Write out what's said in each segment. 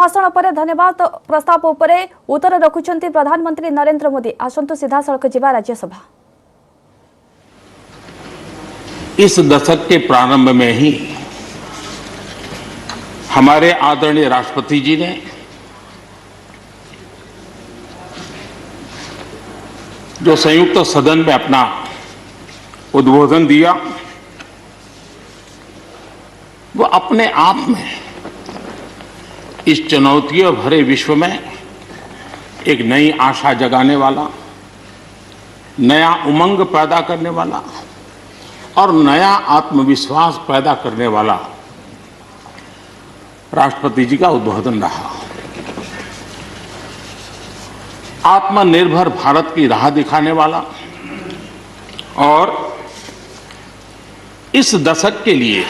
भाषण पर धन्यवाद प्रस्ताव उपरे उत्तर रखुंट प्रधानमंत्री नरेंद्र मोदी। आसंतु सीधा सड़क जीवा राज्यसभा। इस दशक के प्रारंभ में ही हमारे आदरणीय राष्ट्रपति जी ने जो संयुक्त सदन में अपना उद्बोधन दिया वो अपने आप में इस चुनौतियों भरे विश्व में एक नई आशा जगाने वाला, नया उमंग पैदा करने वाला और नया आत्मविश्वास पैदा करने वाला राष्ट्रपति जी का उद्बोधन रहा। आत्मनिर्भर भारत की राह दिखाने वाला और इस दशक के लिए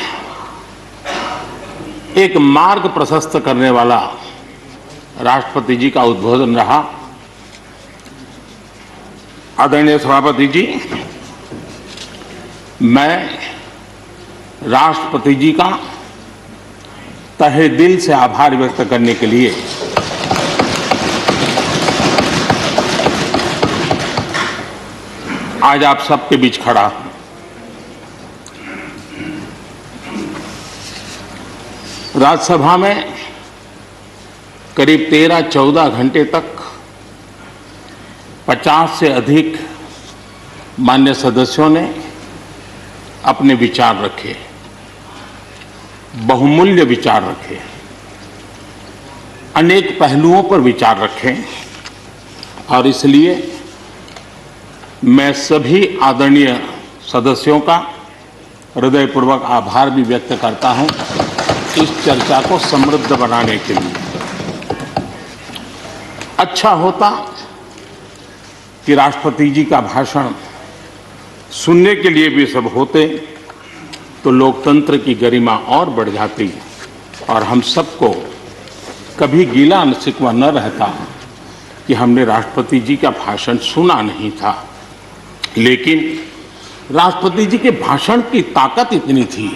एक मार्ग प्रशस्त करने वाला राष्ट्रपति जी का उद्बोधन रहा। आदरणीय सभापति जी, मैं राष्ट्रपति जी का तहे दिल से आभार व्यक्त करने के लिए आज आप सबके बीच खड़ा हूं। राज्यसभा में करीब 13-14 घंटे तक 50 से अधिक मान्य सदस्यों ने अपने विचार रखे, बहुमूल्य विचार रखे, अनेक पहलुओं पर विचार रखे और इसलिए मैं सभी आदरणीय सदस्यों का हृदयपूर्वक आभार भी व्यक्त करता हूं इस चर्चा को समृद्ध बनाने के लिए। अच्छा होता कि राष्ट्रपति जी का भाषण सुनने के लिए भी सब होते तो लोकतंत्र की गरिमा और बढ़ जाती और हम सबको कभी गिला शिकवा न रहता कि हमने राष्ट्रपति जी का भाषण सुना नहीं था। लेकिन राष्ट्रपति जी के भाषण की ताकत इतनी थी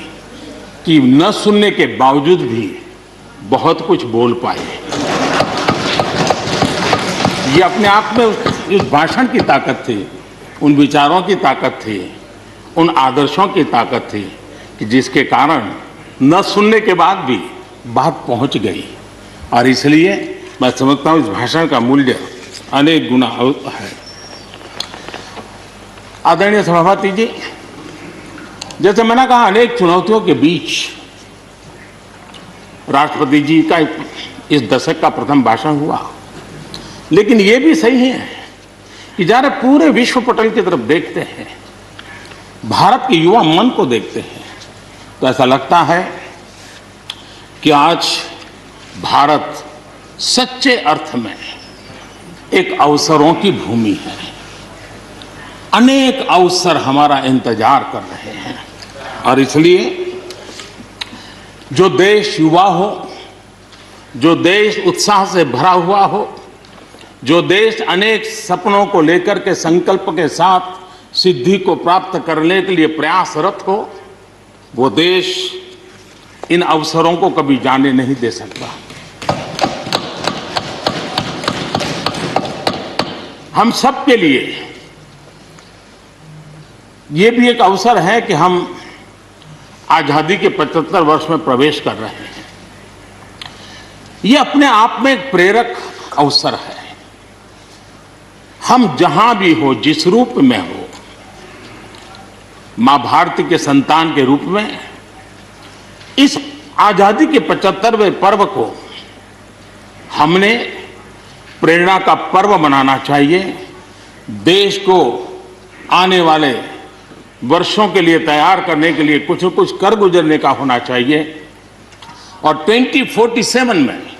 कि न सुनने के बावजूद भी बहुत कुछ बोल पाए। ये अपने आप में उस भाषण की ताकत थी, उन विचारों की ताकत थी, उन आदर्शों की ताकत थी कि जिसके कारण न सुनने के बाद भी बात पहुंच गई। और इसलिए मैं समझता हूं इस भाषण का मूल्य अनेक गुना है। आदरणीय सभापति जी, जैसे मैंने कहा, अनेक चुनौतियों के बीच राष्ट्रपति जी का इस दशक का प्रथम भाषण हुआ। लेकिन ये भी सही है कि जरा पूरे विश्व पटल की तरफ देखते हैं, भारत के युवा मन को देखते हैं, तो ऐसा लगता है कि आज भारत सच्चे अर्थ में एक अवसरों की भूमि है। अनेक अवसर हमारा इंतजार कर रहे हैं और इसलिए जो देश युवा हो, जो देश उत्साह से भरा हुआ हो, जो देश अनेक सपनों को लेकर के संकल्प के साथ सिद्धि को प्राप्त करने के लिए प्रयासरत हो, वो देश इन अवसरों को कभी जाने नहीं दे सकता। हम सब के लिए ये भी एक अवसर है कि हम आजादी के 75 वर्ष में प्रवेश कर रहे हैं। ये अपने आप में एक प्रेरक अवसर है। हम जहां भी हो, जिस रूप में हो, मां भारती के संतान के रूप में इस आजादी के 75वें पर्व को हमने प्रेरणा का पर्व बनाना चाहिए। देश को आने वाले वर्षों के लिए तैयार करने के लिए कुछ न कुछ कर गुजरने का होना चाहिए। और 2047 में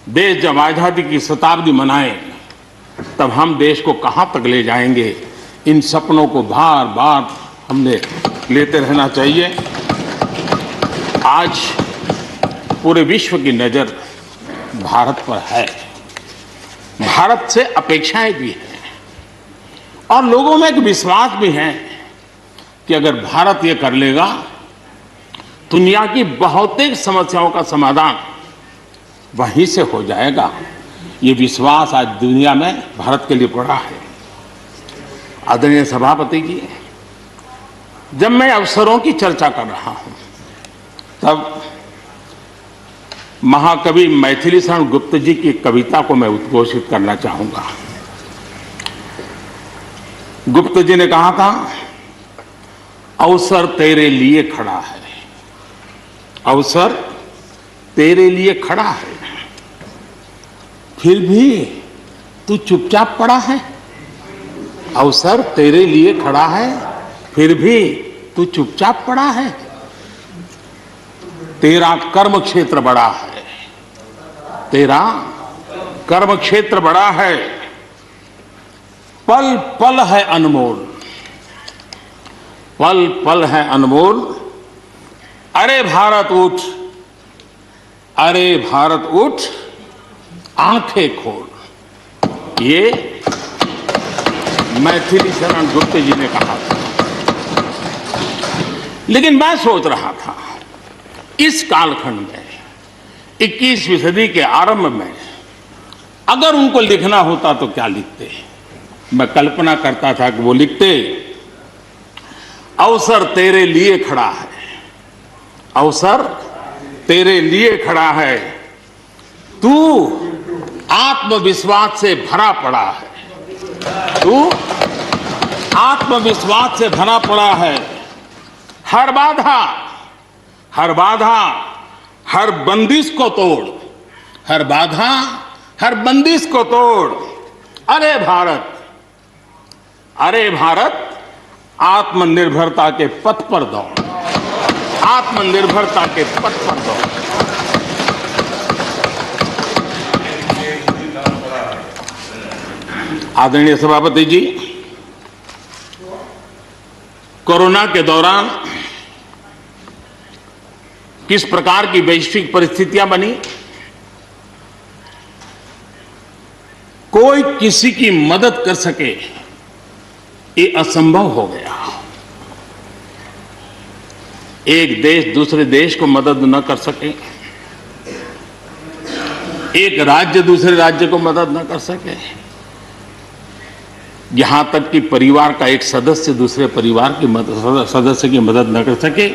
देश जब आजादी की शताब्दी मनाए तब हम देश को कहां तक ले जाएंगे, इन सपनों को बार बार हमने लेते रहना चाहिए। आज पूरे विश्व की नजर भारत पर है, भारत से अपेक्षाएं भी हैं और लोगों में एक विश्वास भी है कि अगर भारत ये कर लेगा दुनिया की बहुतेक समस्याओं का समाधान वहीं से हो जाएगा। ये विश्वास आज दुनिया में भारत के लिए बड़ा है। आदरणीय सभापति जी, जब मैं अवसरों की चर्चा कर रहा हूं तब महाकवि मैथिली शरण गुप्त जी की कविता को मैं उद्घोषित करना चाहूंगा। गुप्त जी ने कहा था, अवसर तेरे लिए खड़ा है, अवसर तेरे लिए खड़ा है, फिर भी तू चुपचाप पड़ा है। अवसर तेरे लिए खड़ा है, फिर भी तू चुपचाप पड़ा है। तेरा कर्म क्षेत्र बड़ा है, तेरा कर्म क्षेत्र बड़ा है, पल पल है अनमोल, पल पल है अनमोल। अरे भारत उठ, अरे भारत उठ, आंखें खोल। ये मैथिली शरण गुप्त जी ने कहा था। लेकिन मैं सोच रहा था, इस कालखंड में 21वीं सदी के आरंभ में अगर उनको लिखना होता तो क्या लिखते। मैं कल्पना करता था कि वो लिखते, अवसर तेरे लिए खड़ा है, अवसर तेरे लिए खड़ा है, तू आत्मविश्वास से भरा पड़ा है, तू आत्मविश्वास से भरा पड़ा है। हर बाधा, हर बाधा, हर बंदिश को तोड़, हर बाधा, हर बंदिश को तोड़। अरे भारत, अरे भारत, आत्मनिर्भरता के पथ पर दौड़, आत्मनिर्भरता के पथ पर दौड़। आदरणीय सभापति जी, कोरोना के दौरान किस प्रकार की वैश्विक परिस्थितियां बनी, कोई किसी की मदद कर सके ये असंभव हो गया। एक देश दूसरे देश को मदद न कर सके, एक राज्य दूसरे राज्य को मदद न कर सके, यहां तक कि परिवार का एक सदस्य दूसरे परिवार की सदस्य की मदद न कर सके,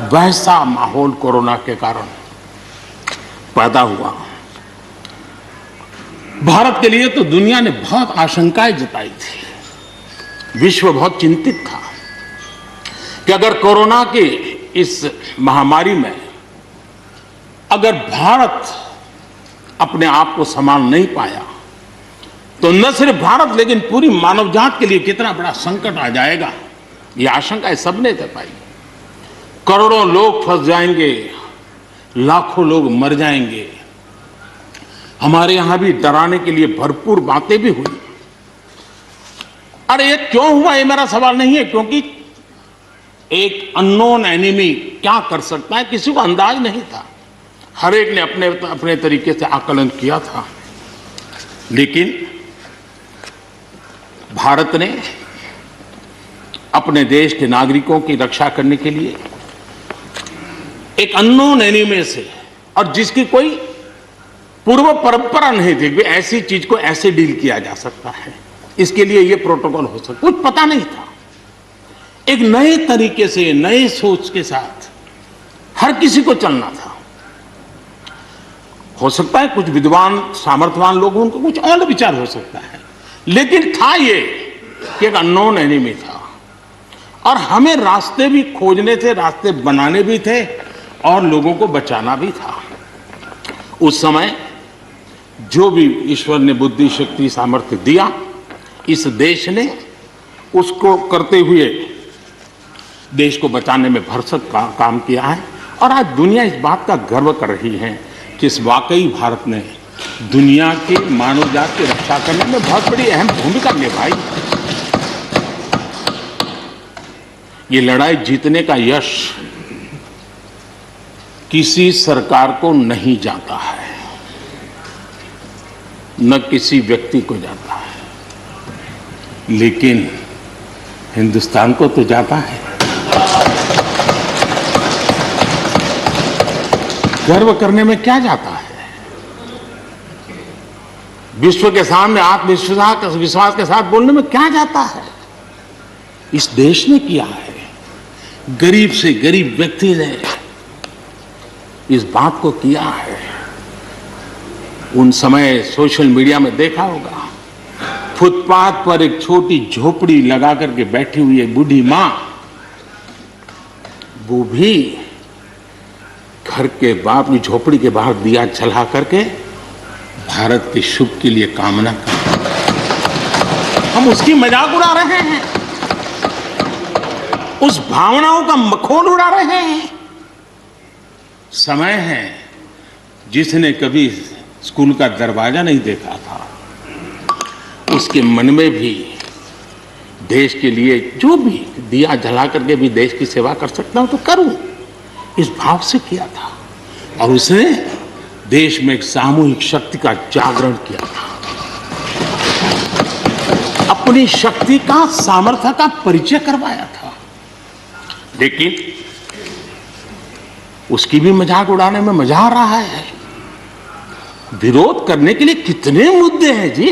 वैसा माहौल कोरोना के कारण पैदा हुआ। भारत के लिए तो दुनिया ने बहुत आशंकाएं जताई थी, विश्व बहुत चिंतित था कि अगर कोरोना के इस महामारी में अगर भारत अपने आप को संभाल नहीं पाया तो न सिर्फ भारत लेकिन पूरी मानव जात के लिए कितना बड़ा संकट आ जाएगा, ये आशंकाएं सबने जताई। करोड़ों लोग फंस जाएंगे, लाखों लोग मर जाएंगे। हमारे यहां भी डराने के लिए भरपूर बातें भी हुई। अरे ये क्यों हुआ, ये मेरा सवाल नहीं है, क्योंकि एक अननोन एनिमी क्या कर सकता है किसी को अंदाज नहीं था। हर एक ने अपने अपने तरीके से आकलन किया था। लेकिन भारत ने अपने देश के नागरिकों की रक्षा करने के लिए एक अननोन एनिमी से, और जिसकी कोई पूर्व परंपरा नहीं थी कि ऐसी चीज को ऐसे डील किया जा सकता है, इसके लिए ये प्रोटोकॉल हो सकता, कुछ पता नहीं था। एक नए तरीके से, नए सोच के साथ हर किसी को चलना था। हो सकता है कुछ विद्वान सामर्थ्यवान लोग, उनको कुछ और विचार हो सकता है, लेकिन था ये कि एक अननोन एनिमी था और हमें रास्ते भी खोजने थे, रास्ते बनाने भी थे और लोगों को बचाना भी था। उस समय जो भी ईश्वर ने बुद्धि, शक्ति, सामर्थ्य दिया, इस देश ने उसको करते हुए देश को बचाने में भरसक काम किया है। और आज दुनिया इस बात का गर्व कर रही है कि इस वाकई भारत ने दुनिया की मानव जात की रक्षा करने में बहुत बड़ी अहम भूमिका निभाई। ये लड़ाई जीतने का यश किसी सरकार को नहीं जाता है, न किसी व्यक्ति को जाता है, लेकिन हिंदुस्तान को तो जाता है। गर्व करने में क्या जाता है? विश्व के सामने आत्मविश्वास के साथ बोलने में क्या जाता है? इस देश ने किया है। गरीब से गरीब व्यक्ति ने इस बात को किया है। उन समय सोशल मीडिया में देखा होगा, फुटपाथ पर एक छोटी झोपड़ी लगा करके बैठी हुई एक बूढ़ी मां, वो भी घर के अपनी झोपड़ी के बाहर दिया जला करके भारत के शुभ के लिए कामना करते हैं। हम उसकी मजाक उड़ा रहे हैं, उस भावनाओं का मखौल उड़ा रहे हैं। समय है, जिसने कभी स्कूल का दरवाजा नहीं देखा था, उसके मन में भी देश के लिए जो भी दिया जला करके भी देश की सेवा कर सकता हूं तो करूं, इस भाव से किया था। और उसने देश में एक सामूहिक शक्ति का जागरण किया था, अपनी शक्ति का, सामर्थ्य का परिचय करवाया था। लेकिन उसकी भी मजाक उड़ाने में मजा आ रहा है। विरोध करने के लिए कितने मुद्दे हैं जी,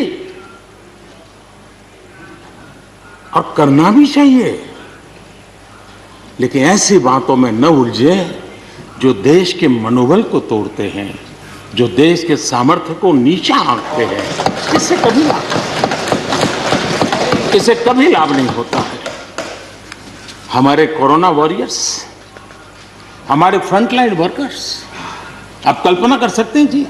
और करना भी चाहिए, लेकिन ऐसी बातों में न उलझे जो देश के मनोबल को तोड़ते हैं, जो देश के सामर्थ्य को नीचा आंकते हैं। इससे कभी लाभ नहीं होता है। हमारे कोरोना वॉरियर्स, हमारे फ्रंटलाइन वर्कर्स, आप कल्पना कर सकते हैं जी,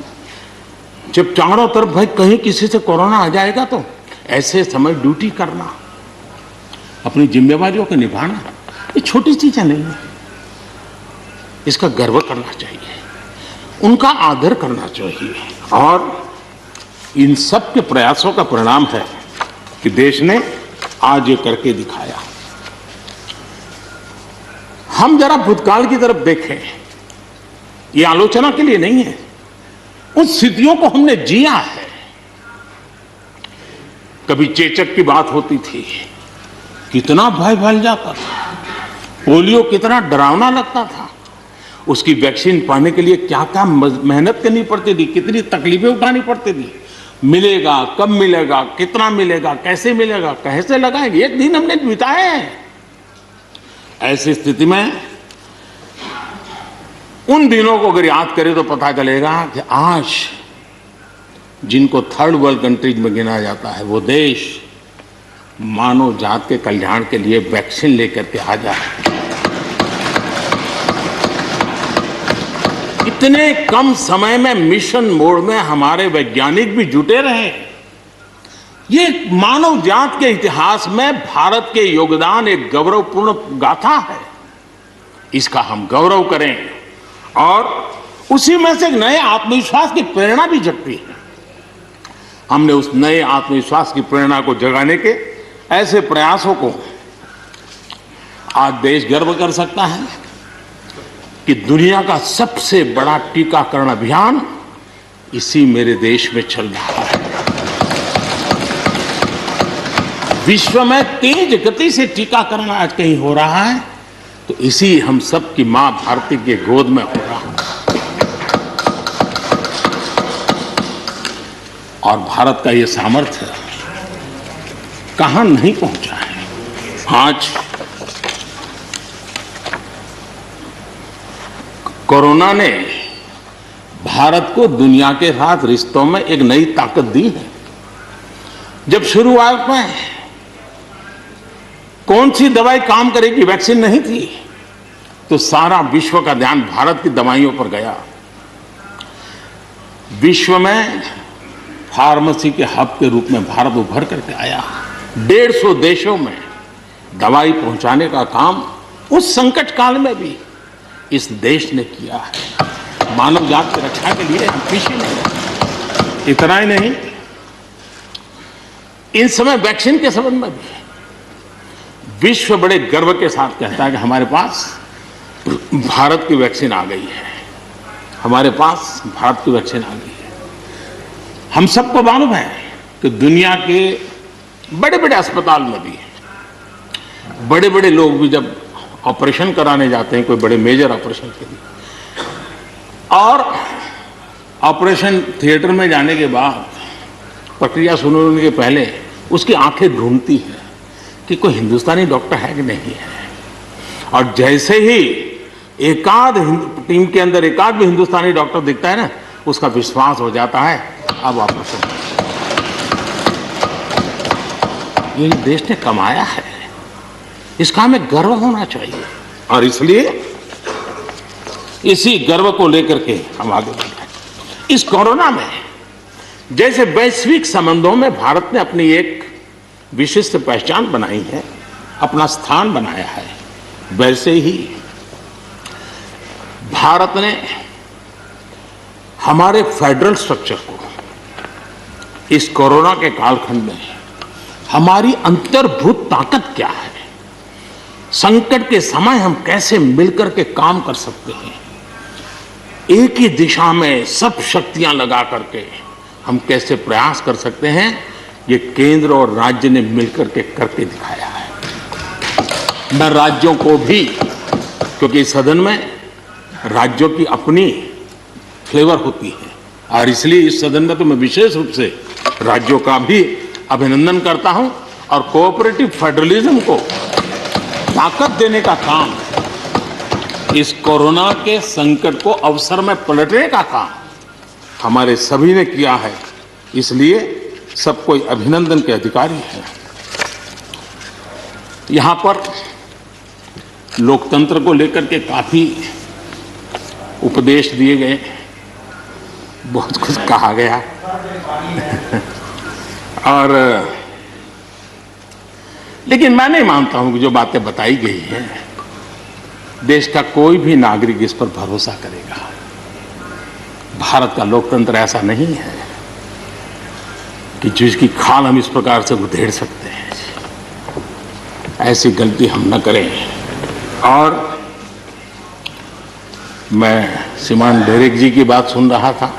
जब चारों तरफ भाई कहीं किसी से कोरोना आ जाएगा तो ऐसे समय ड्यूटी करना, अपनी जिम्मेवारियों को निभाना, ये छोटी चीजें नहीं है। इसका गर्व करना चाहिए, उनका आदर करना चाहिए। और इन सब के प्रयासों का परिणाम है कि देश ने आज ये करके दिखाया। हम जरा भूतकाल की तरफ देखें, ये आलोचना के लिए नहीं है, उन स्थितियों को हमने जिया है। कभी चेचक की बात होती थी, कितना भय फैल जाता था, पोलियो कितना डरावना लगता था, उसकी वैक्सीन पाने के लिए क्या क्या मेहनत करनी पड़ती थी, कितनी तकलीफें उठानी पड़ती थी। मिलेगा, कब मिलेगा, कितना मिलेगा, कैसे मिलेगा, कैसे लगाएंगे, एक दिन हमने बिताए हैं। ऐसी स्थिति में उन दिनों को अगर याद करें तो पता चलेगा कि आज जिनको थर्ड वर्ल्ड कंट्रीज में गिना जाता है, वो देश मानव जात के कल्याण के लिए वैक्सीन लेकर के आ जाए। इतने कम समय में मिशन मोड में हमारे वैज्ञानिक भी जुटे रहे। ये मानव जात के इतिहास में भारत के योगदान एक गौरवपूर्ण गाथा है। इसका हम गौरव करें और उसी में से एक नए आत्मविश्वास की प्रेरणा भी जगती है। हमने उस नए आत्मविश्वास की प्रेरणा को जगाने के ऐसे प्रयासों को आज देश गर्व कर सकता है कि दुनिया का सबसे बड़ा टीकाकरण अभियान इसी मेरे देश में चल रहा है। विश्व में तेज गति से टीकाकरण आज कहीं हो रहा है तो इसी हम सब की मां भारती के गोद में हो रहा है। और भारत का ये सामर्थ्य कहां नहीं पहुंचा है। आज कोरोना ने भारत को दुनिया के साथ रिश्तों में एक नई ताकत दी है। जब शुरुआत में कौन सी दवाई काम करेगी, वैक्सीन नहीं थी, तो सारा विश्व का ध्यान भारत की दवाइयों पर गया। विश्व में फार्मेसी के हब के रूप में भारत उभर करके आया। 150 देशों में दवाई पहुंचाने का काम उस संकट काल में भी इस देश ने किया है। मानव जात की रक्षा के लिए हम पीछे नहीं। इतना ही नहीं, इन समय वैक्सीन के संबंध में भी विश्व बड़े गर्व के साथ कहता है कि हमारे पास भारत की वैक्सीन आ गई है, हमारे पास भारत की वैक्सीन आ गई है। हम सबको मालूम है कि दुनिया के बड़े बड़े अस्पताल में भी बड़े बड़े लोग भी जब ऑपरेशन कराने जाते हैं, कोई बड़े मेजर ऑपरेशन के लिए, और ऑपरेशन थिएटर में जाने के बाद प्रक्रिया शुरू होने के पहले उसकी आंखें ढूंढती है कि कोई हिंदुस्तानी डॉक्टर है कि नहीं है। और जैसे ही टीम के अंदर एकाध भी हिंदुस्तानी डॉक्टर दिखता है ना, उसका विश्वास हो जाता है अब वापस ये देश ने कमाया है, इसका हमें गर्व होना चाहिए। और इसलिए इसी गर्व को लेकर के हम आगे बढ़ रहे हैं। इस कोरोना में जैसे वैश्विक संबंधों में भारत ने अपनी एक विशिष्ट पहचान बनाई है, अपना स्थान बनाया है, वैसे ही भारत ने हमारे फेडरल स्ट्रक्चर को इस कोरोना के कालखंड में हमारी अंतर्भूत ताकत क्या है, संकट के समय हम कैसे मिलकर के काम कर सकते हैं, एक ही दिशा में सब शक्तियां लगा करके हम कैसे प्रयास कर सकते हैं, ये केंद्र और राज्य ने मिलकर के करके दिखाया है। मैं राज्यों को भी, क्योंकि इस सदन में राज्यों की अपनी फ्लेवर होती है और इसलिए इस सदन में तो मैं विशेष रूप से राज्यों का भी अभिनंदन करता हूं और कोऑपरेटिव फेडरलिज्म को ताकत देने का काम, इस कोरोना के संकट को अवसर में पलटने का काम हमारे सभी ने किया है, इसलिए सब कोई अभिनंदन के अधिकारी है। यहां पर लोकतंत्र को लेकर के काफी उपदेश दिए गए, बहुत कुछ कहा गया और लेकिन मैं नहीं मानता हूं कि जो बातें बताई गई हैं देश का कोई भी नागरिक इस पर भरोसा करेगा। भारत का लोकतंत्र ऐसा नहीं है कि जिसकी खाल हम इस प्रकार से उधेड़ सकते हैं, ऐसी गलती हम न करें। और मैं श्रीमान डेरेक जी की बात सुन रहा था,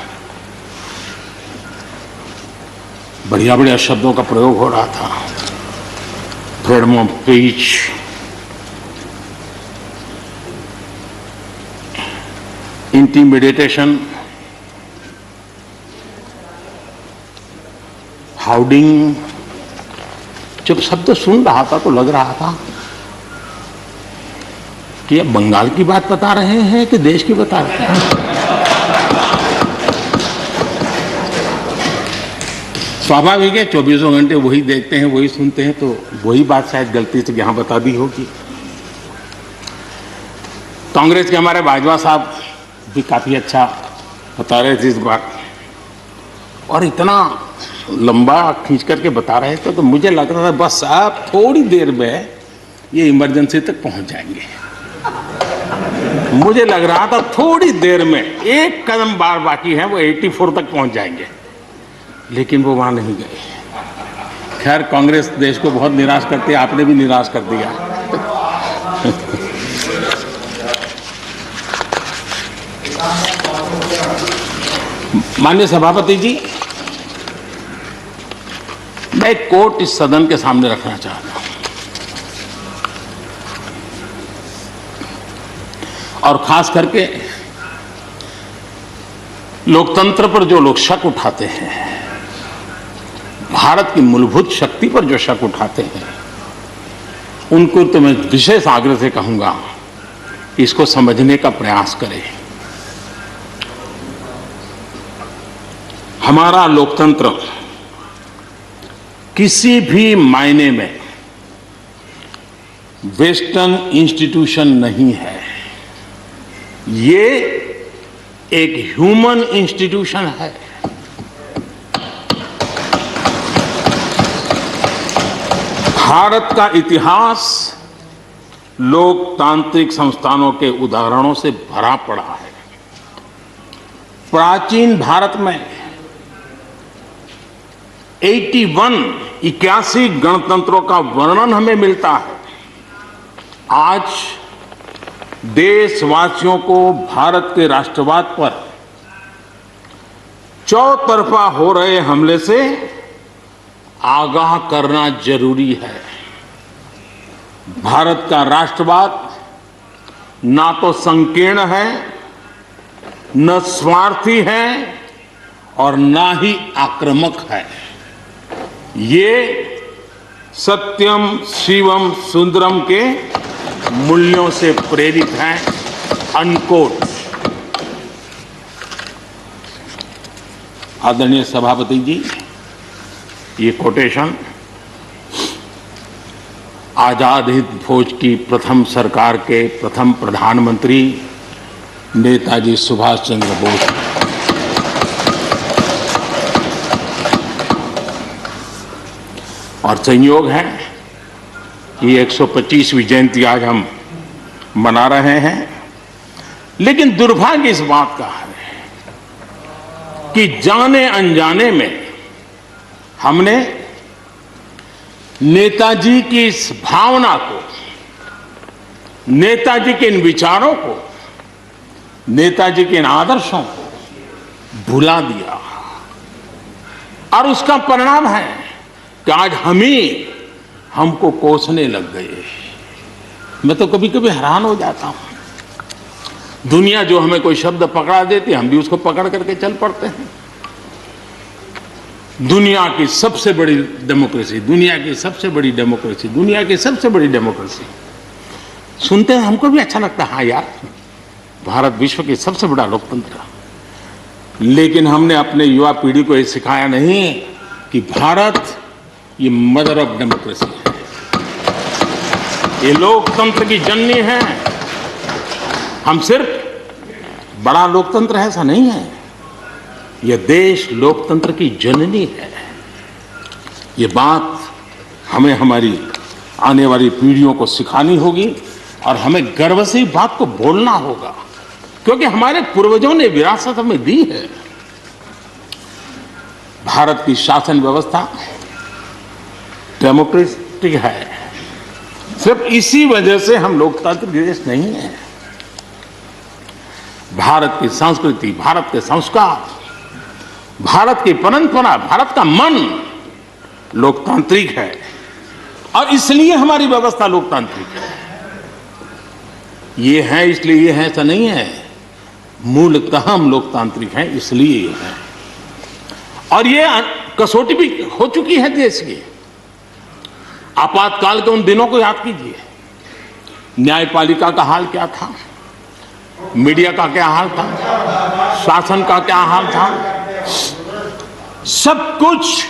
बढ़िया बढ़िया शब्दों का प्रयोग हो रहा था, फ्रीडम ऑफ स्पीच, इंटिमिडेशन, हाउडिंग। जब शब्द सुन रहा था तो लग रहा था कि ये बंगाल की बात बता रहे हैं कि देश की बता रहे हैं। स्वाभाविक है, 24 घंटे वही देखते हैं, वही सुनते हैं, तो वही बात शायद गलती से यहां बता दी होगी। कांग्रेस के हमारे बाजवा साहब भी काफी अच्छा बता रहे थे इस बार, और इतना लंबा खींच करके बता रहे थे तो मुझे लग रहा था बस आप थोड़ी देर में ये इमरजेंसी तक पहुंच जाएंगे। मुझे लग रहा था थोड़ी देर में एक कदम बार बाकी है, वो 84 तक पहुंच जाएंगे, लेकिन वो वहां नहीं गए। खैर, कांग्रेस देश को बहुत निराश करती है, आपने भी निराश कर दिया। माननीय सभापति जी, मैं एक कोट इस सदन के सामने रखना चाहता हूं, और खास करके लोकतंत्र पर जो लोग शक उठाते हैं, भारत की मूलभूत शक्ति पर जो शक उठाते हैं, उनको तो मैं विशेष आग्रह से कहूंगा कि इसको समझने का प्रयास करें। हमारा लोकतंत्र किसी भी मायने में वेस्टर्न इंस्टीट्यूशन नहीं है, ये एक ह्यूमन इंस्टीट्यूशन है। भारत का इतिहास लोकतांत्रिक संस्थानों के उदाहरणों से भरा पड़ा है। प्राचीन भारत में 81 गणतंत्रों का वर्णन हमें मिलता है। आज देशवासियों को भारत के राष्ट्रवाद पर चौतरफा हो रहे हमले से आगाह करना जरूरी है। भारत का राष्ट्रवाद ना तो संकीर्ण है, न स्वार्थी है और ना ही आक्रामक है। ये सत्यम शिवम सुंदरम के मूल्यों से प्रेरित हैं, अनकोट। आदरणीय सभापति जी, ये कोटेशन आजाद हिंद फौज की प्रथम सरकार के प्रथम प्रधानमंत्री नेताजी सुभाष चंद्र बोस। और संयोग है कि 125वीं जयंती आज हम मना रहे हैं, लेकिन दुर्भाग्य इस बात का है कि जाने अनजाने में हमने नेताजी की इस भावना को, नेताजी के इन विचारों को, नेताजी के इन आदर्शों को भुला दिया। और उसका परिणाम है कि आज हमको कोसने लग गए। मैं तो कभी कभी हैरान हो जाता हूं। दुनिया जो हमें कोई शब्द पकड़ा देती है, हम भी उसको पकड़ करके चल पड़ते हैं। दुनिया की सबसे बड़ी डेमोक्रेसी, दुनिया की सबसे बड़ी डेमोक्रेसी, दुनिया की सबसे बड़ी डेमोक्रेसी सुनते हैं, हमको भी अच्छा लगता है। हाँ यार, भारत विश्व की सबसे बड़ा लोकतंत्र। लेकिन हमने अपने युवा पीढ़ी को ये सिखाया नहीं कि भारत ये मदर ऑफ डेमोक्रेसी है, ये लोकतंत्र की जननी है। हम सिर्फ बड़ा लोकतंत्र है ऐसा नहीं है, यह देश लोकतंत्र की जननी है। ये बात हमें हमारी आने वाली पीढ़ियों को सिखानी होगी और हमें गर्व से इस बात को बोलना होगा, क्योंकि हमारे पूर्वजों ने विरासत हमें दी है। भारत की शासन व्यवस्था डेमोक्रेटिक है। सिर्फ इसी वजह से हम लोकतांत्रिक देश नहीं है। भारत की संस्कृति, भारत के संस्कार, भारत की परंपरा, भारत का मन लोकतांत्रिक है और इसलिए हमारी व्यवस्था लोकतांत्रिक है। ये है इसलिए ये है ऐसा नहीं है, मूलतः हम लोकतांत्रिक हैं इसलिए ये है। और ये कसौटी भी हो चुकी है देश की। आपातकाल के उन दिनों को याद कीजिए, न्यायपालिका का हाल क्या था, मीडिया का क्या हाल था, शासन का क्या हाल था। सब कुछ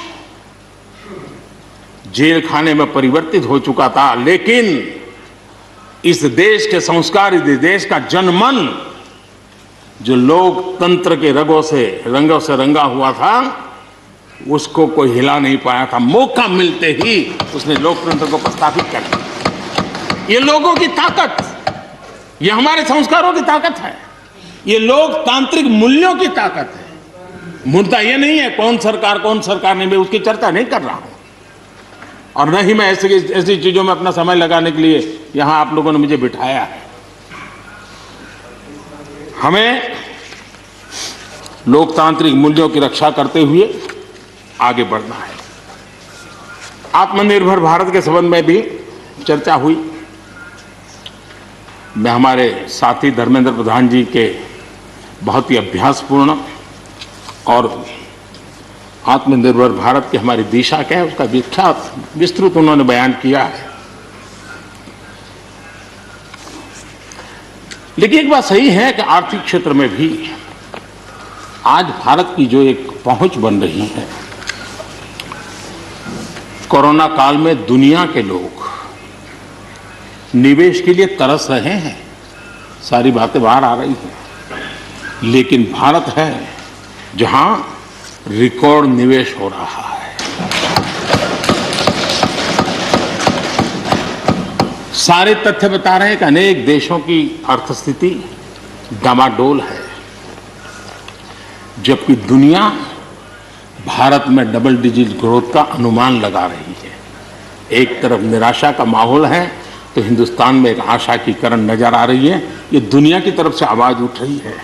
जेल खाने में परिवर्तित हो चुका था, लेकिन इस देश के संस्कार, इस देश का जनमन जो लोकतंत्र के रंगों से रंगा हुआ था, उसको कोई हिला नहीं पाया था। मौका मिलते ही उसने लोकतंत्र को प्रस्थापित कर दिया। ये लोगों की ताकत, ये हमारे संस्कारों की ताकत है, ये लोकतांत्रिक मूल्यों की ताकत है। मुद्दा ये नहीं है कौन सरकार नहीं, मैं उसकी चर्चा नहीं कर रहा हूं और न ही मैं ऐसी चीजों में अपना समय लगाने के लिए यहां आप लोगों ने मुझे बिठाया है। हमें लोकतांत्रिक मूल्यों की रक्षा करते हुए आगे बढ़ना है। आत्मनिर्भर भारत के संबंध में भी चर्चा हुई। मैं हमारे साथी धर्मेंद्र प्रधान जी के बहुत ही अभ्यासपूर्ण और आत्मनिर्भर भारत की हमारी दिशा क्या है उसका विख्यात विस्तृत उन्होंने बयान किया है। लेकिन एक बात सही है कि आर्थिक क्षेत्र में भी आज भारत की जो एक पहुंच बन रही है, कोरोना काल में दुनिया के लोग निवेश के लिए तरस रहे हैं, सारी बातें बाहर आ रही हैं, लेकिन भारत है जहां रिकॉर्ड निवेश हो रहा है। सारे तथ्य बता रहे हैं कि अनेक देशों की अर्थस्थिति डामाडोल है, जबकि दुनिया भारत में डबल डिजिट ग्रोथ का अनुमान लगा रही है। एक तरफ निराशा का माहौल है तो हिंदुस्तान में एक आशा की किरण नजर आ रही है। ये दुनिया की तरफ से आवाज उठ रही है।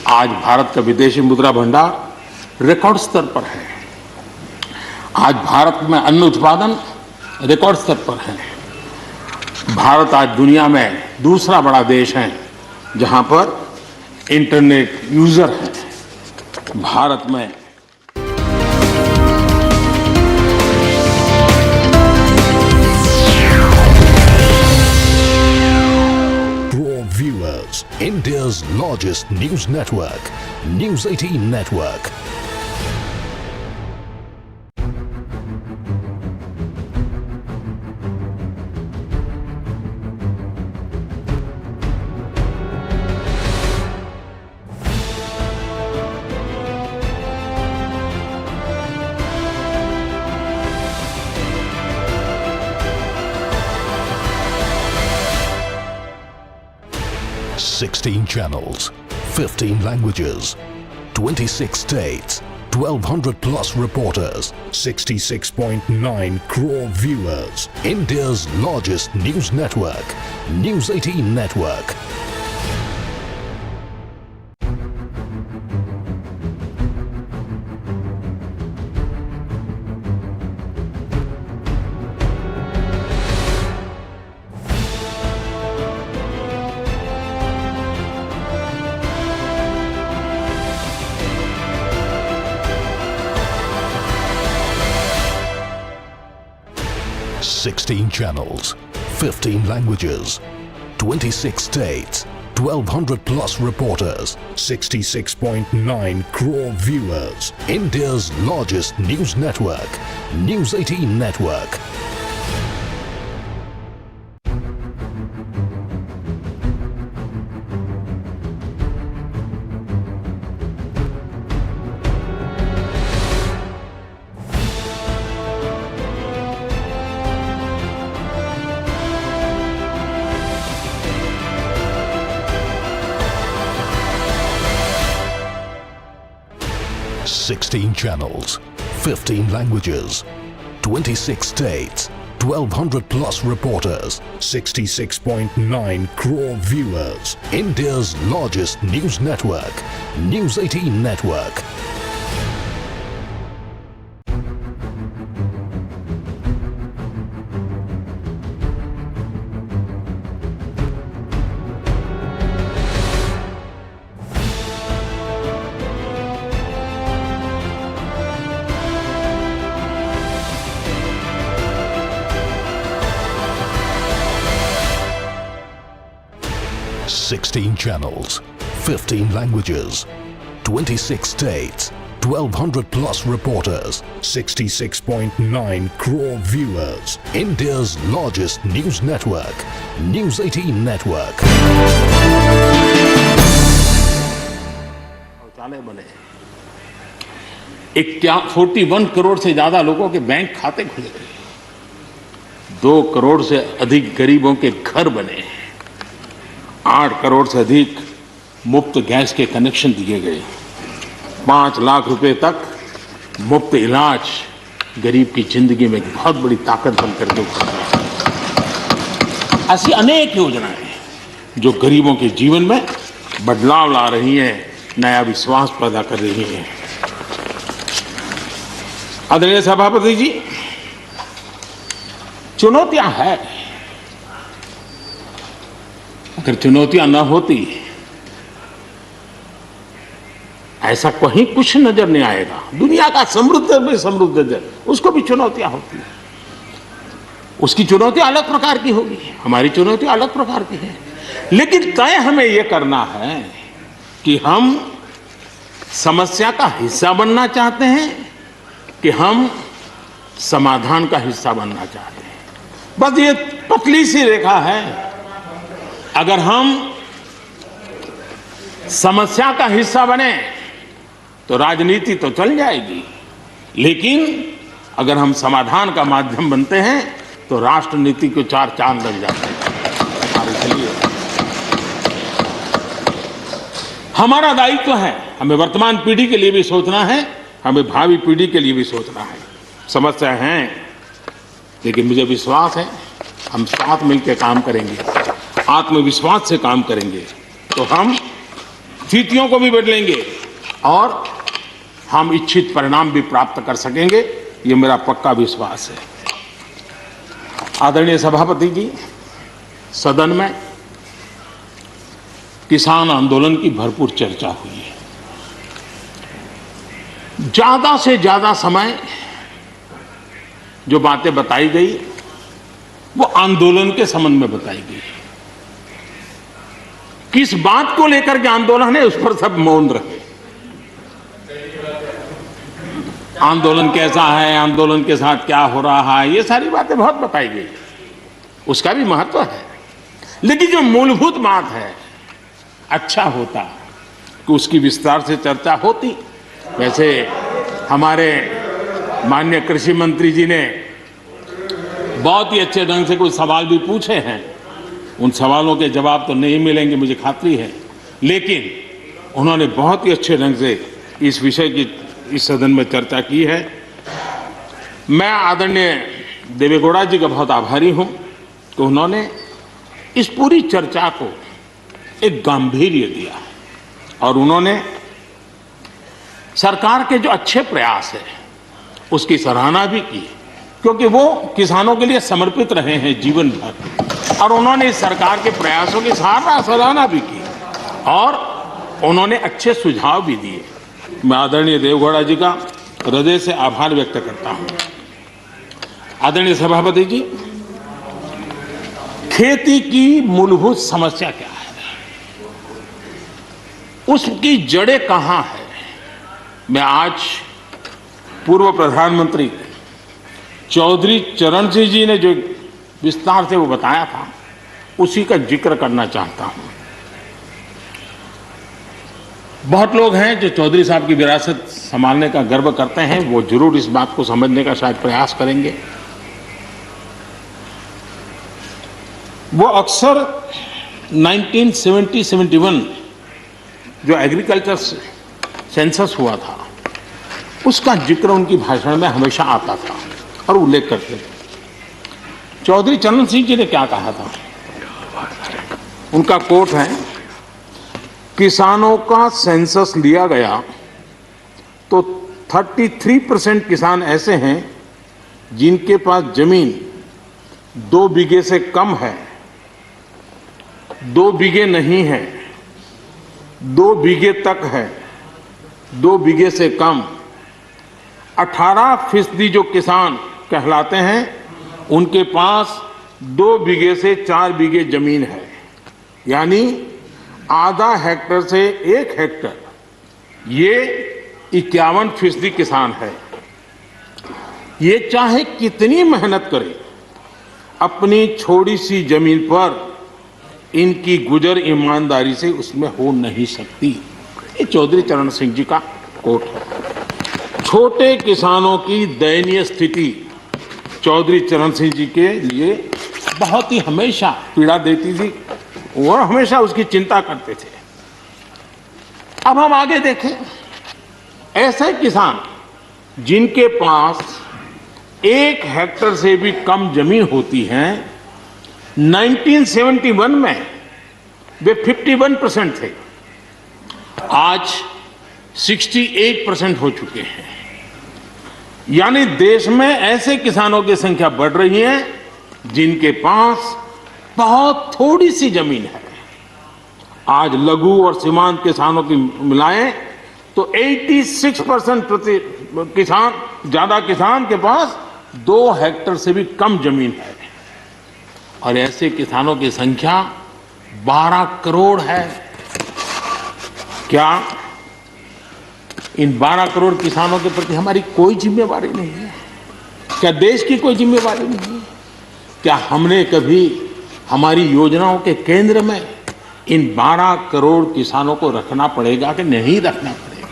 आज भारत का विदेशी मुद्रा भंडार रिकॉर्ड स्तर पर है। आज भारत में अन्न उत्पादन रिकॉर्ड स्तर पर है। भारत आज दुनिया में दूसरा बड़ा देश है जहां पर इंटरनेट यूजर है। भारत में viewers. India's largest news network, News 18 Network. Sixteen channels, 15 languages, 26 states, 1,200 plus reporters, 66.9 crore viewers. India's largest news network, News 18 Network. Sixteen channels, 15 languages, 26 states, 1,200 plus reporters, 66.9 crore viewers. India's largest news network, News 18 Network. Sixteen channels, 15 languages, 26 states, 1,200 plus reporters, 66.9 crore viewers. India's largest news network, News 18 Network. Sixteen channels, 15 languages, 26 states, 1,200 plus reporters, 66.9 crore viewers. India's largest news network, News 18 Network. शौचालय बने 41 करोड़ से ज्यादा लोगों के bank खाते खुले, 2 करोड़ से अधिक गरीबों के घर बने, 8 करोड़ से अधिक मुफ्त गैस के कनेक्शन दिए गए, 5 लाख रुपए तक मुफ्त इलाज गरीब की जिंदगी में एक बहुत बड़ी ताकत बनकर के उभर रही है। ऐसी अनेक योजनाएं जो गरीबों के जीवन में बदलाव ला रही हैं, नया विश्वास पैदा कर रही हैं। आदरणीय सभापति जी, चुनौतियां हैं। अगर चुनौतियां न होती, ऐसा कहीं कुछ नजर नहीं आएगा। दुनिया का समृद्ध में समृद्ध देश, उसको भी चुनौतियां होती हैं। उसकी चुनौती अलग प्रकार की होगी, हमारी चुनौती अलग प्रकार की है। लेकिन तय हमें यह करना है कि हम समस्या का हिस्सा बनना चाहते हैं कि हम समाधान का हिस्सा बनना चाहते हैं। बस ये पतली सी रेखा है। अगर हम समस्या का हिस्सा बने तो राजनीति तो चल जाएगी, लेकिन अगर हम समाधान का माध्यम बनते हैं तो राष्ट्रनीति को 4 चांद लग जाते हैं। और इसलिए हमारा दायित्व है, हमें वर्तमान पीढ़ी के लिए भी सोचना है, हमें भावी पीढ़ी के लिए भी सोचना है। समस्या है, लेकिन मुझे विश्वास है हम साथ मिलकर काम करेंगे, आत्मविश्वास से काम करेंगे तो हम स्थितियों को भी बदलेंगे और हम इच्छित परिणाम भी प्राप्त कर सकेंगे। ये मेरा पक्का विश्वास है। आदरणीय सभापति जी, सदन में किसान आंदोलन की भरपूर चर्चा हुई है। ज्यादा से ज्यादा समय जो बातें बताई गई वो आंदोलन के संबंध में बताई गई। किस बात को लेकर के आंदोलन है उस पर सब मौन रहे। आंदोलन कैसा है, आंदोलन के साथ क्या हो रहा है, ये सारी बातें बहुत बताई गई, उसका भी महत्व है। लेकिन जो मूलभूत बात है, अच्छा होता कि उसकी विस्तार से चर्चा होती। वैसे हमारे माननीय कृषि मंत्री जी ने बहुत ही अच्छे ढंग से कुछ सवाल भी पूछे हैं। उन सवालों के जवाब तो नहीं मिलेंगे, मुझे खातरी है, लेकिन उन्होंने बहुत ही अच्छे ढंग से इस विषय की इस सदन में चर्चा की है। मैं आदरणीय देवेगौड़ा जी का बहुत आभारी हूं कि उन्होंने इस पूरी चर्चा को एक गांधीर्य दिया और उन्होंने सरकार के जो अच्छे प्रयास है उसकी सराहना भी की, क्योंकि वो किसानों के लिए समर्पित रहे हैं जीवन भर, और उन्होंने इस सरकार के प्रयासों की सराहना भी की और उन्होंने अच्छे सुझाव भी दिए। मैं आदरणीय देवेगौड़ा जी का हृदय से आभार व्यक्त करता हूं। आदरणीय सभापति जी, खेती की मूलभूत समस्या क्या है, उसकी जड़ें कहां है, मैं आज पूर्व प्रधानमंत्री चौधरी चरण सिंह जी ने जो विस्तार से वो बताया था उसी का जिक्र करना चाहता हूं। बहुत लोग हैं जो चौधरी साहब की विरासत संभालने का गर्व करते हैं, वो जरूर इस बात को समझने का शायद प्रयास करेंगे। वो अक्सर 1970-71 जो एग्रीकल्चर सेंसस हुआ था उसका जिक्र उनकी भाषण में हमेशा आता था और उल्लेख करते थे। चौधरी चरण सिंह जी ने क्या कहा था, उनका कोट है, किसानों का सेंसस लिया गया तो 33% किसान ऐसे हैं जिनके पास जमीन 2 बीघे से कम है, 2 बीघे नहीं है, 2 बीघे तक है, 2 बीघे से कम। 18% जो किसान कहलाते हैं उनके पास 2 बीघे से 4 बीघे जमीन है, यानी आधा हेक्टर से 1 हेक्टर, ये 51% किसान है। ये चाहे कितनी मेहनत करे, अपनी छोटी सी जमीन पर इनकी गुजर ईमानदारी से उसमें हो नहीं सकती। ये चौधरी चरण सिंह जी का कोट है। छोटे किसानों की दयनीय स्थिति चौधरी चरण सिंह जी के लिए बहुत ही हमेशा पीड़ा देती थी और हमेशा उसकी चिंता करते थे। अब हम आगे देखें, ऐसे किसान जिनके पास 1 हेक्टर से भी कम जमीन होती है, 1971 में वे 51% थे, आज 68% हो चुके हैं। यानी देश में ऐसे किसानों की संख्या बढ़ रही है जिनके पास बहुत थोड़ी सी जमीन है। आज लघु और सीमांत किसानों की मिलाएं तो 86% ज्यादा किसान के पास 2 हेक्टर से भी कम जमीन है, और ऐसे किसानों की संख्या 12 करोड़ है। क्या इन 12 करोड़ किसानों के प्रति हमारी कोई जिम्मेवारी नहीं है? क्या देश की कोई जिम्मेवारी नहीं है? क्या हमने कभी हमारी योजनाओं के केंद्र में इन 12 करोड़ किसानों को रखना पड़ेगा कि नहीं रखना पड़ेगा?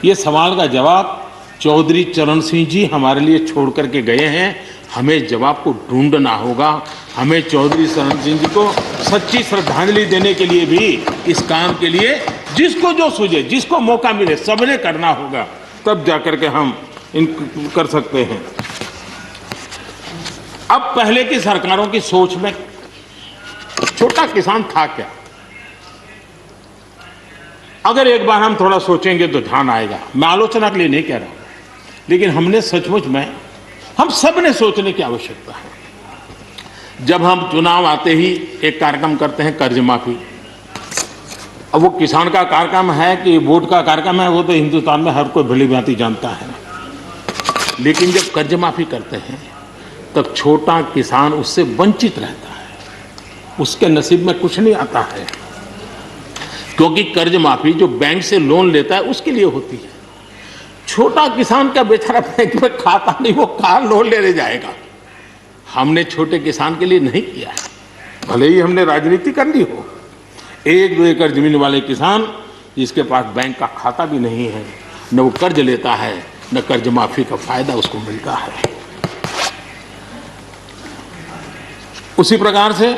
ये सवाल का जवाब चौधरी चरण सिंह जी हमारे लिए छोड़ करके गए हैं। हमें जवाब को ढूंढना होगा। हमें चौधरी चरण सिंह जी को सच्ची श्रद्धांजलि देने के लिए भी इस काम के लिए जिसको जो सूझे, जिसको मौका मिले, सबने करना होगा, तब जाकर के हम इन कर सकते हैं। अब पहले की सरकारों की सोच में छोटा किसान था क्या? अगर एक बार हम थोड़ा सोचेंगे तो ध्यान आएगा। मैं आलोचना के लिए नहीं कह रहा हूं, लेकिन हमने सचमुच में हम सब ने सोचने की आवश्यकता है। जब हम चुनाव आते ही एक कार्यक्रम करते हैं, कर्ज माफी। अब वो किसान का कार्यक्रम है कि वोट का कार्यक्रम है, वो तो हिंदुस्तान में हर कोई भली भांति जानता है। लेकिन जब कर्ज माफी करते हैं तब छोटा किसान उससे वंचित रहता है, उसके नसीब में कुछ नहीं आता है। क्योंकि कर्ज माफी जो बैंक से लोन लेता है उसके लिए होती है। छोटा किसान का बेचारा बैंक में खाता नहीं, वो कहाँ लोन लेने जाएगा। हमने छोटे किसान के लिए नहीं किया है, भले ही हमने राजनीति करनी हो। 1-2 एकड़ जमीन वाले किसान जिसके पास बैंक का खाता भी नहीं है, न वो कर्ज लेता है, न कर्ज माफी का फायदा उसको मिलता है। उसी प्रकार से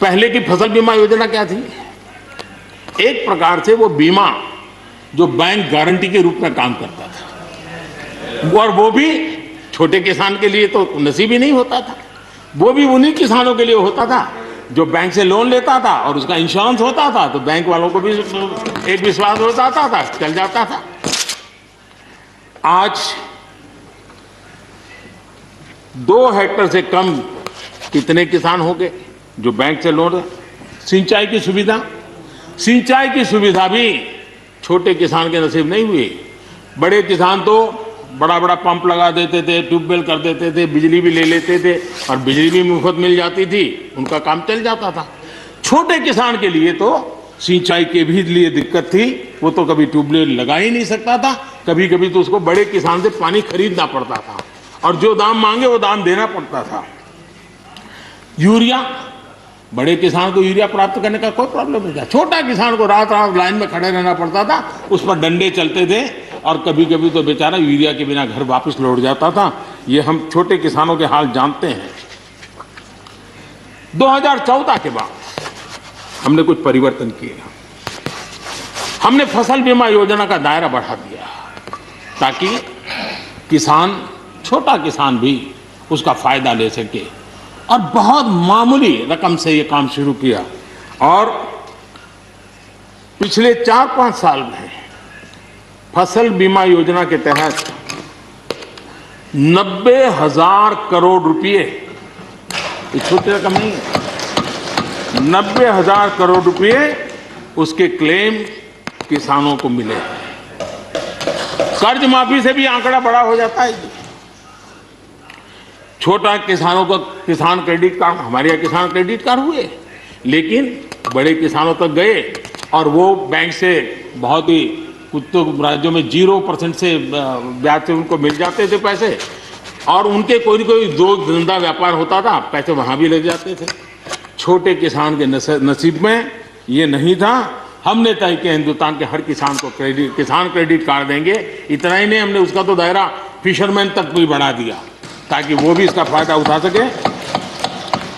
पहले की फसल बीमा योजना क्या थी? एक प्रकार से वो बीमा जो बैंक गारंटी के रूप में काम करता था, और वो भी छोटे किसान के लिए तो नसीब ही नहीं होता था। वो भी उन्हीं किसानों के लिए होता था जो बैंक से लोन लेता था और उसका इंश्योरेंस होता था, तो बैंक वालों को भी एक विश्वास हो जाता था, चल जाता था। आज 2 हेक्टेयर से कम कितने किसान हो गए जो बैंक से लोन है? सिंचाई की सुविधा भी छोटे किसान के नसीब नहीं हुई। बड़े किसान तो बड़ा बड़ा पंप लगा देते थे, ट्यूबवेल कर देते थे, बिजली भी ले लेते थे और बिजली भी मुफ्त मिल जाती थी, उनका काम चल जाता था। छोटे किसान के लिए तो सिंचाई के भी लिए दिक्कत थी, वो तो कभी ट्यूबवेल लगा ही नहीं सकता था, कभी कभी तो उसको बड़े किसान से पानी खरीदना पड़ता था और जो दाम मांगे वो दाम देना पड़ता था। यूरिया, बड़े किसान को यूरिया प्राप्त करने का कोई प्रॉब्लम नहीं था, छोटा किसान को रात रात लाइन में खड़े रहना पड़ता था, उस पर डंडे चलते थे और कभी कभी तो बेचारा यूरिया के बिना घर वापस लौट जाता था। ये हम छोटे किसानों के हाल जानते हैं। 2014 के बाद हमने कुछ परिवर्तन किए। हमने फसल बीमा योजना का दायरा बढ़ा दिया ताकि किसान, छोटा किसान भी उसका फायदा ले सके, और बहुत मामूली रकम से ये काम शुरू किया। और पिछले 4-5 साल में फसल बीमा योजना के तहत 90,000 करोड़ रुपए, ये छोटी रकम नहीं है, 90,000 करोड़ रुपए उसके क्लेम किसानों को मिले। कर्ज माफी से भी आंकड़ा बड़ा हो जाता है। छोटा किसानों का किसान क्रेडिट कार्ड, हमारे यहाँ किसान क्रेडिट कार्ड हुए, लेकिन बड़े किसानों तक गए और वो बैंक से बहुत ही, कुछ तो राज्यों में 0% से ब्याज से उनको मिल जाते थे पैसे, और उनके कोई न कोई दो धंधा व्यापार होता था, पैसे वहाँ भी लग जाते थे। छोटे किसान के नसीब में ये नहीं था। हमने तय किया हिंदुस्तान के हर किसान को किसान क्रेडिट कार्ड देंगे। इतना ही नहीं, हमने उसका तो दायरा फिशरमैन तक भी बढ़ा दिया ताकि वो भी इसका फायदा उठा सके।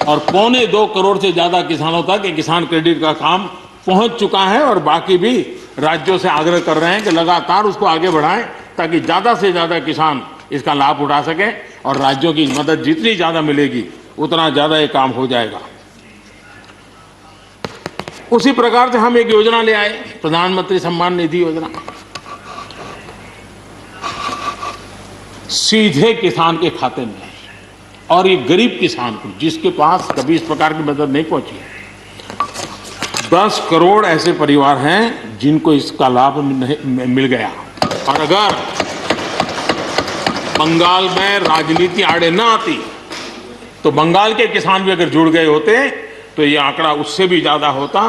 और 2.25 करोड़ से ज़्यादा किसानों तक ये किसान क्रेडिट का काम पहुंच चुका है, और बाकी भी राज्यों से आग्रह कर रहे हैं कि लगातार उसको आगे बढ़ाएं ताकि ज़्यादा से ज़्यादा किसान इसका लाभ उठा सकें, और राज्यों की मदद जितनी ज़्यादा मिलेगी उतना ज़्यादा ये काम हो जाएगा। उसी प्रकार से हम एक योजना ले आए, प्रधानमंत्री सम्मान निधि योजना। सीधे किसान के खाते में, और ये गरीब किसान को जिसके पास कभी इस प्रकार की मदद नहीं पहुंची है। 10 करोड़ ऐसे परिवार हैं जिनको इसका लाभ मिल गया। और अगर बंगाल में राजनीति आड़े ना आती तो बंगाल के किसान भी अगर जुड़ गए होते तो ये आंकड़ा उससे भी ज्यादा होता।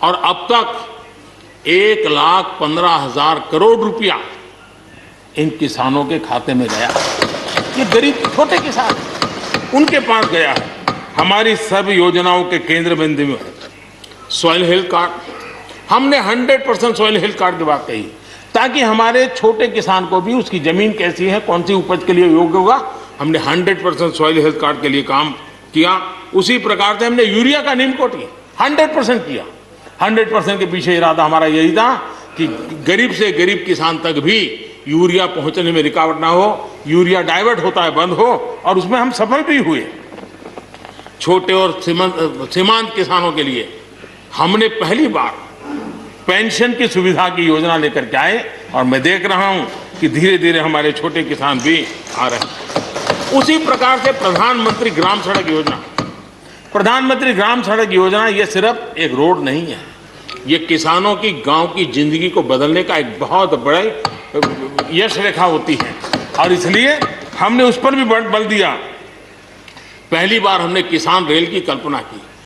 और अब तक 1,15,000 करोड़ रुपया इन किसानों के खाते में गया। ये गरीब छोटे किसान, उनके पास गया है। हमारी सब योजनाओं के केंद्र बिंदु में सॉइल हेल्थ कार्ड, हमने 100% सॉइल हेल्थ कार्ड की बात कही ताकि हमारे छोटे किसान को भी उसकी जमीन कैसी है, कौन सी उपज के लिए योग्य होगा। हमने 100% सॉइल हेल्थ कार्ड के लिए काम किया। उसी प्रकार से हमने यूरिया का नीम कोटिंग 100% किया। 100% के पीछे इरादा हमारा यही था कि गरीब से गरीब किसान तक भी यूरिया पहुंचने में रुकावट ना हो, यूरिया डाइवर्ट होता है बंद हो, और उसमें हम सफल भी हुए। छोटे और सीमांत किसानों के लिए हमने पहली बार पेंशन की सुविधा की योजना लेकर के आए, और मैं देख रहा हूं कि धीरे धीरे हमारे छोटे किसान भी आ रहे हैं। उसी प्रकार से प्रधानमंत्री ग्राम सड़क योजना, प्रधानमंत्री ग्राम सड़क योजना ये सिर्फ एक रोड नहीं है, ये किसानों की गांव की जिंदगी को बदलने का एक बहुत बड़े यश रेखा होती है, और इसलिए हमने उस पर भी बल दिया। पहली बार हमने किसान रेल की कल्पना की।